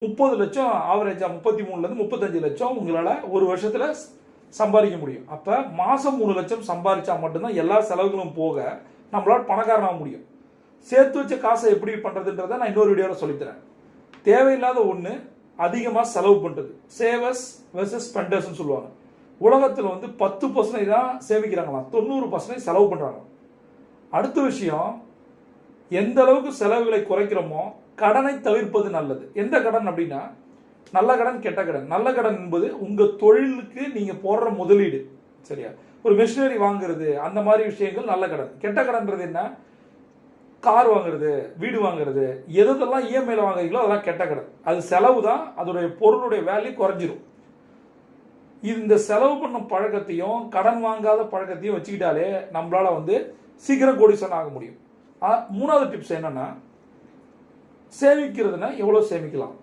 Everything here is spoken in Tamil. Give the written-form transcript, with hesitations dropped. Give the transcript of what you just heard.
30 லட்சம் ஆவரேஜா 33லேருந்து 35 லட்சம் உங்களால் ஒரு வருஷத்தில் சம்பாதிக்க முடியும். அப்போ மாதம் 3 லட்சம் சம்பாதிச்சா மட்டும்தான் எல்லா செலவுகளும் போக நம்மளால் பணக்காரனாக முடியும். சேர்த்து வச்ச காசை எப்படி பண்ணுறதுன்றதை நான் இன்னொரு வீடியோவில் சொல்லித்தரேன். தேவையில்லாத ஒன்று அதிகமாக செலவு பண்ணுறது, சேவர்ஸ் வெர்சஸ் ஸ்பெண்டர்ஸ்ன்னு சொல்லுவாங்க. உலகத்தில் 10% தான் சேமிக்கிறாங்களாம், 90% செலவு பண்ணுறாங்க. அடுத்த விஷயம், எந்த அளவுக்கு செலவுகளை குறைக்கிறோமோ கடனை தவிர்ப்பது நல்லது. எந்த கடன் அப்படின்னா, நல்ல கடன் கெட்ட கடன். நல்ல கடன் என்பது உங்கள் தொழிலுக்கு நீங்கள் போடுற முதலீடு, சரியா? ஒரு மெஷினரி வாங்குறது, அந்த மாதிரி விஷயங்கள் நல்ல கடன். கெட்ட கடன்றது என்ன? கார் வாங்குறது, வீடு வாங்குறது, எதெல்லாம் இஎம்ஐல வாங்குறீங்களோ அதெல்லாம் கெட்ட கடன். அது செலவு தான், அதோடைய பொருளுடைய வேல்யூ குறைஞ்சிரும். இந்த செலவு பண்ண பழக்கத்தையும் கடன் வாங்காத பழக்கத்தையும் வச்சுக்கிட்டாலே நம்மளால சீக்கிரம் கோடீஸ்வரன் ஆக முடியும். மூணாவது டிப்ஸ் என்னன்னா, சேமிக்கிறதுனா எவ்வளோ சேமிக்கலாம்?